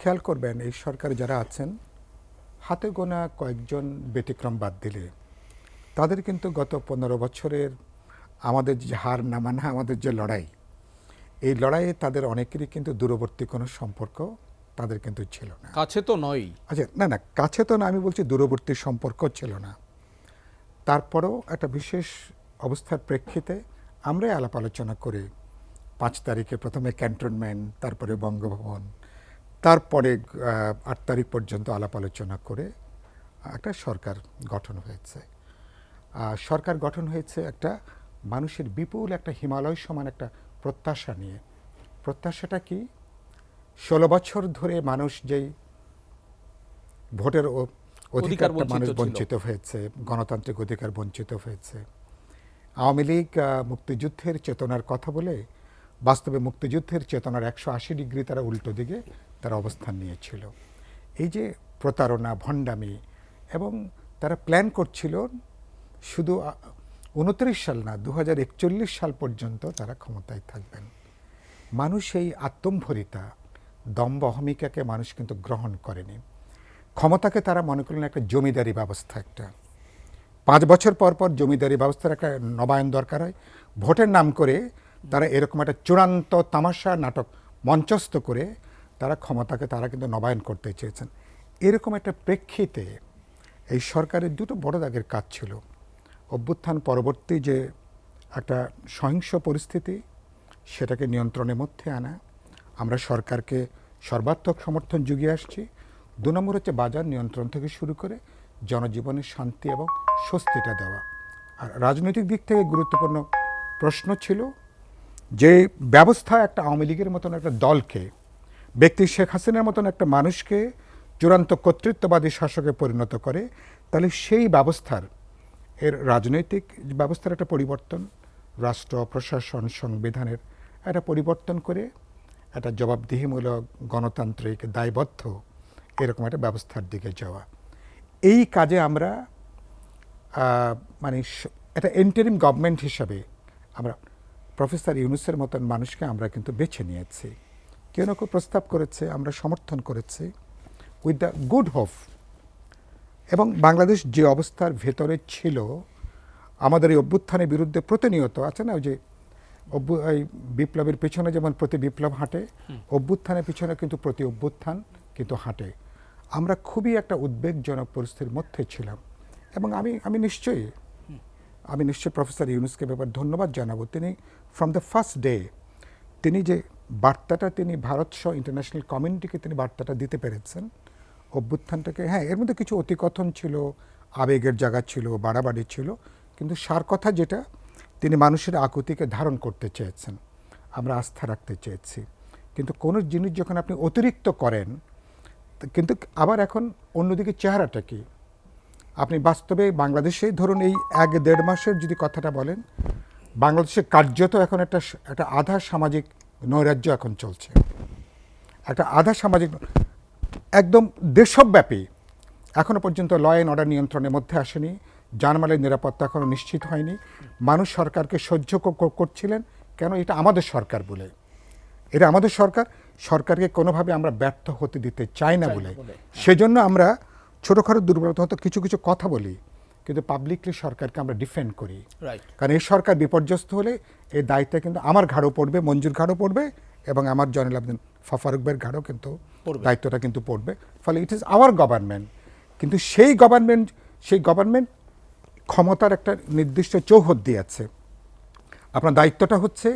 খেয়াল করবেন এই সরকারে যারা আছেন হাতে গোনা কয়েকজন ব্যতিক্রম বাদ দিলে তাদের কিন্তু গত 15 বছরের আমাদের যে হার না মানা আমাদের যে লড়াই, এই লড়াইয়ে তাদের অনেকেরই কিন্তু দূরবর্তী কোনো সম্পর্ক তাদের কিন্তু ছিল না। কাছে তো নয়। আচ্ছা, না কাছে তো না, আমি বলছি দূরবর্তী সম্পর্ক ছিল না। তারপরেও একটা বিশেষ অবস্থার প্রেক্ষিতে আমরাই আলাপ আলোচনা করে 5 তারিখে প্রথমে ক্যান্টনমেন্ট, তারপরে বঙ্গভবন, তারপরে 8 তারিখ পর্যন্ত আলাপ আলোচনা করে একটা সরকার গঠন হয়েছে। সরকার গঠন হয়েছে একটা মানুষের বিপুল একটা হিমালয় সমান একটা প্রত্যাশা নিয়ে। প্রত্যাশাটা কি? 16 বছর ধরে মানুষ যেই ভোটের অধিকারটা মানুষ বঞ্চিত হয়েছে, গণতান্ত্রিক অধিকার বঞ্চিত হয়েছে। আওয়ামী লীগ মুক্তিযুদ্ধের চেতনার কথা বলে বাস্তবে মুক্তিযুদ্ধের চেতনার 180 ডিগ্রি তারা উল্টো দিকে তারা অবস্থান নিয়েছিল। এই যে প্রতারণা, ভণ্ডামি, এবং তারা প্ল্যান করছিল শুধু 29 সাল না, 2041 সাল পর্যন্ত তারা ক্ষমতায় থাকবেন। মানুষ এই আত্মম্ভরিতা, দম্ভ, অহমিকাকে মানুষ কিন্তু গ্রহণ করেনি। ক্ষমতাকে তারা মনে করলেন একটা জমিদারি ব্যবস্থা। একটা 5 বছর পর পর জমিদারি ব্যবস্থার একটা নবায়ন দরকার হয়। ভোটের নাম করে তারা এরকম একটা চূড়ান্ত তামাশা নাটক মঞ্চস্থ করে তারা ক্ষমতাকে তারা কিন্তু নবায়ন করতে চেয়েছেন। এরকম একটা প্রেক্ষিতে এই সরকারের দুটো বড় দাগের কাজ ছিল। অভ্যুত্থান পরবর্তী যে একটা সহিংস পরিস্থিতি, সেটাকে নিয়ন্ত্রণের মধ্যে আনা। আমরা সরকারকে সর্বাত্মক সমর্থন জুগিয়ে আসছি। 2 নম্বর হচ্ছে বাজার নিয়ন্ত্রণ থেকে শুরু করে জনজীবনের শান্তি এবং স্বস্তিটা দেওয়া। আর রাজনৈতিক দিক থেকে গুরুত্বপূর্ণ প্রশ্ন ছিল যে ব্যবস্থা একটা আওয়ামী লীগের মতন একটা দলকে, ব্যক্তি শেখ হাসিনার মতন একটা মানুষকে চূড়ান্ত কর্তৃত্ববাদী শাসকে পরিণত করে, তাহলে সেই ব্যবস্থার রাজনৈতিক ব্যবস্থার একটা পরিবর্তন, রাষ্ট্র প্রশাসন সংবিধানের একটা পরিবর্তন করে একটা জবাবদিহিমূলক গণতান্ত্রিক দায়বদ্ধ এরকম একটা ব্যবস্থার দিকে যাওয়া। এই কাজে আমরা মানে একটা ইন্টারিম গভর্নমেন্ট হিসাবে আমরা প্রফেসর ইউনূসের মতন মানুষকে আমরা কিন্তু বেছে নিয়েছি। কেউ না কেউ প্রস্তাব করেছে, আমরা সমর্থন করেছি উইথ দ্য গুড হোপ। এবং বাংলাদেশ যে অবস্থার ভেতরে ছিল, আমাদের এই অভ্যুত্থানের বিরুদ্ধে প্রতিনিয়ত আছে না, ওই যে এই বিপ্লবের পিছনে যেমন প্রতি বিপ্লব হাঁটে, অভ্যুত্থানের পিছনে কিন্তু প্রতি অভ্যুত্থান কিন্তু হাঁটে। আমরা খুবই একটা উদ্বেগজনক পরিস্থিতির মধ্যে ছিলাম। এবং আমি নিশ্চয়ই প্রফেসর ইউনূসকে ব্যাপারে ধন্যবাদ জানাবো। তিনি ফ্রম দ্য ফার্স্ট ডে তিনি যে বার্তাটা তিনি ভারত সহ ইন্টারন্যাশনাল কমিউনিটিকে তিনি বার্তাটা দিতে পেরেছেন অভ্যুত্থানটাকে। হ্যাঁ, এর মধ্যে কিছু অতিকথন ছিল, আবেগের জায়গা ছিল, বাড়াবাড়ি ছিল, কিন্তু সার কথা যেটা, তিনি মানুষের আকুতিকে ধারণ করতে চেয়েছেন, আমরা আস্থা রাখতে চেয়েছি। কিন্তু কোনো জিনিস যখন আপনি অতিরিক্ত করেন, কিন্তু আবার এখন অন্যদিকে চেহারাটা কি? আপনি বাস্তবে বাংলাদেশে ধরুন এই 1-1.5 মাসের যদি কথাটা বলেন, বাংলাদেশে কার্যত এখন একটা আধা সামাজিক নৈরাজ্য এখন চলছে। একটা আধা সামাজিক একদম দেশব্যাপী, এখনো পর্যন্ত ল অ্যান্ড অর্ডার নিয়ন্ত্রণের মধ্যে আসেনি, জানমালের নিরাপত্তা এখনও নিশ্চিত হয়নি। মানুষ সরকারকে সহ্য করছিলেন কেন? এটা আমাদের সরকার বলে, এটা আমাদের সরকারকে কোনোভাবে আমরা ব্যর্থ হতে দিতে চাই না বলে, সেজন্য আমরা ছোটোখাটো দুর্বলতা হয়তো কিছু কিছু কথা বলি, কিন্তু পাবলিকলি সরকারকে আমরা ডিফেন্ড করি। কারণ এই সরকার বিপর্যস্ত হলে এই দায়িত্ব কিন্তু আমার ঘাড়ও পড়বে, মঞ্জুর ঘাড়ও পড়বে, এবং আমার জয়নুল আবেদিন ফারুক ভাইয়ের ঘাড়ও কিন্তু দায়িত্বটা কিন্তু পড়বে। ফলে ইট ইজ আওয়ার গভর্নমেন্ট। কিন্তু সেই গভর্নমেন্ট ক্ষমতার একটা নির্দিষ্ট চৌহদ দিয়েছে। আপনার দায়িত্বটা হচ্ছে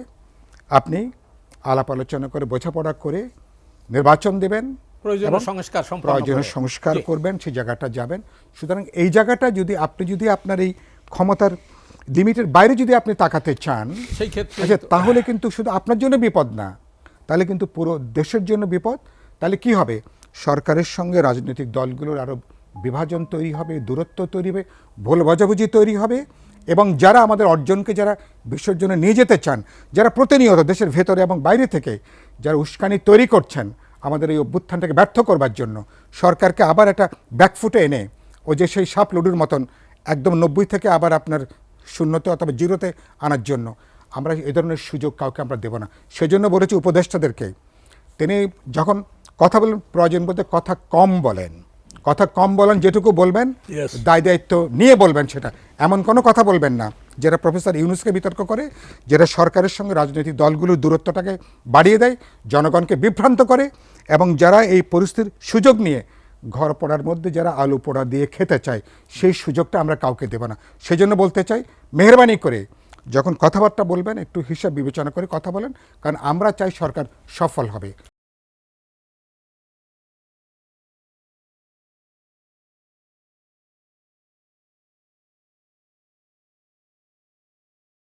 আপনি আলাপ আলোচনা করে, বোঝাপড়া করে নির্বাচন দেবেন, প্রয়োজনীয় সংস্কার করবেন, সেই জায়গাটা যাবেন। সুতরাং এই জায়গাটা যদি আপনার এই ক্ষমতার লিমিটের বাইরে যদি আপনি তাকাতে চান, সেই ক্ষেত্রে তাহলে কিন্তু শুধু আপনার জন্য বিপদ না, তাহলে কিন্তু পুরো দেশের জন্য বিপদ। তাহলে কি হবে? সরকারের সঙ্গে রাজনৈতিক দলগুলোর আরও বিভাজন তৈরি হবে, দূরত্ব তৈরি হবে, ভুল বোঝাবুঝি তৈরি হবে, এবং যারা আমাদের অর্জনকে যারা বিশ্বের জন্য নিয়ে যেতে চান, যারা প্রতিনিয়ত দেশের ভেতরে এবং বাইরে থেকে যারা উস্কানি তৈরি করছেন আমাদের এই অভ্যুত্থানটাকে ব্যর্থ করবার জন্য, সরকারকে আবার একটা ব্যাকফুটে এনে ও যে সেই সাপ লুডুর মতন একদম 90 থেকে আবার আপনার 0তে অথবা 0তে আনার জন্য আমরা এ ধরনের সুযোগ কাউকে আমরা দেব না। সেজন্য বলেছি উপদেষ্টাদেরকে, তিনি যখন কথা বলেন, প্রয়োজন বলতে কথা কম বলেন, কথা কম বলেন, যেটুকু বলবেন Yes. দায় দায়িত্ব নিয়ে বলবেন। সেটা এমন কোনো কথা বলবেন না যেটা প্রফেসর ইউনূসকে বিতর্ক করে, যেটা সরকারের সঙ্গে রাজনৈতিক দলগুলোর দূরত্বটাকে বাড়িয়ে দেয়, জনগণকে বিভ্রান্ত করে, এবং যারা এই পরিস্থিতির সুযোগ নিয়ে ঘর পোড়ার মধ্যে যারা আলু পোড়া দিয়ে খেতে চায়, সেই সুযোগটা আমরা কাউকে দেব না। সেজন্য বলতে চাই, মেহরবানি করে যখন কথাবার্তা বলবেন একটু হিসাব বিবেচনা করে কথা বলেন, কারণ আমরা চাই সরকার সফল হবে।